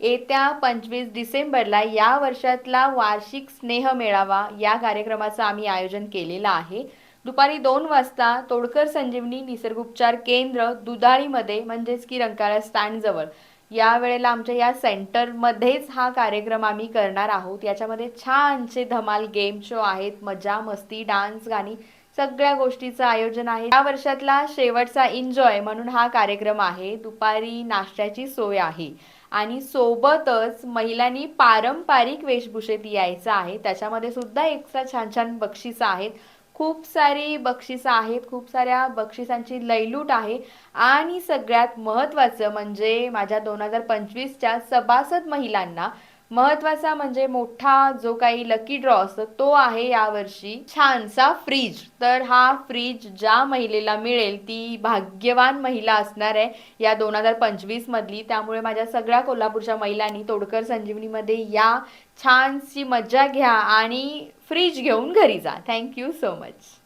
येत्या 25 डिसेंबरला या वर्षातला वार्षिक स्नेह मेळावा या कार्यक्रमाचं आम्ही आयोजन केलेलं आहे. दुपारी 2 वाजता तोडकर संजीवनी निसर्गोपचार केंद्र दुधाळीमध्ये म्हणजेच की रंकाळा स्टँड जवळ या वेळेला आमच्या या सेंटरमध्येच हा कार्यक्रम आम्ही करणार आहोत. याच्यामध्ये छानसे धमाल गेम शो आहेत, मजा मस्ती डान्स गाणी सगळ्या गोष्टीचं आयोजन आहे. या वर्षातला शेवटचा एन्जॉय म्हणून हा कार्यक्रम आहे. दुपारी नाश्त्याची सोय आहे आणि सोबतच महिलांनी पारंपरिक वेशभूषेत यायचं आहे. त्याच्यामध्ये सुद्धा एक्स्ट्रा छान छान बक्षिसं आहेत. खूप सारी बक्षिसं आहेत, खूप साऱ्या बक्षिसांची लयलूट आहे आणि सगळ्यात महत्त्वाचं म्हणजे माझ्या 2025च्या सभासद महिलांना महत्त्वाचा म्हणजे मोठा जो काही लकी ड्रॉ असतो तो आहे यावर्षी छानसा फ्रीज. तर हा फ्रीज ज्या महिलेला मिळेल ती भाग्यवान महिला असणार आहे या 2025 मधली. त्यामुळे माझ्या सगळ्या कोल्हापूरच्या महिलांनी तोडकर संजीवनीमध्ये या, छानशी मजा घ्या आणि फ्रीज घेऊन घरी जा. Thank you so much.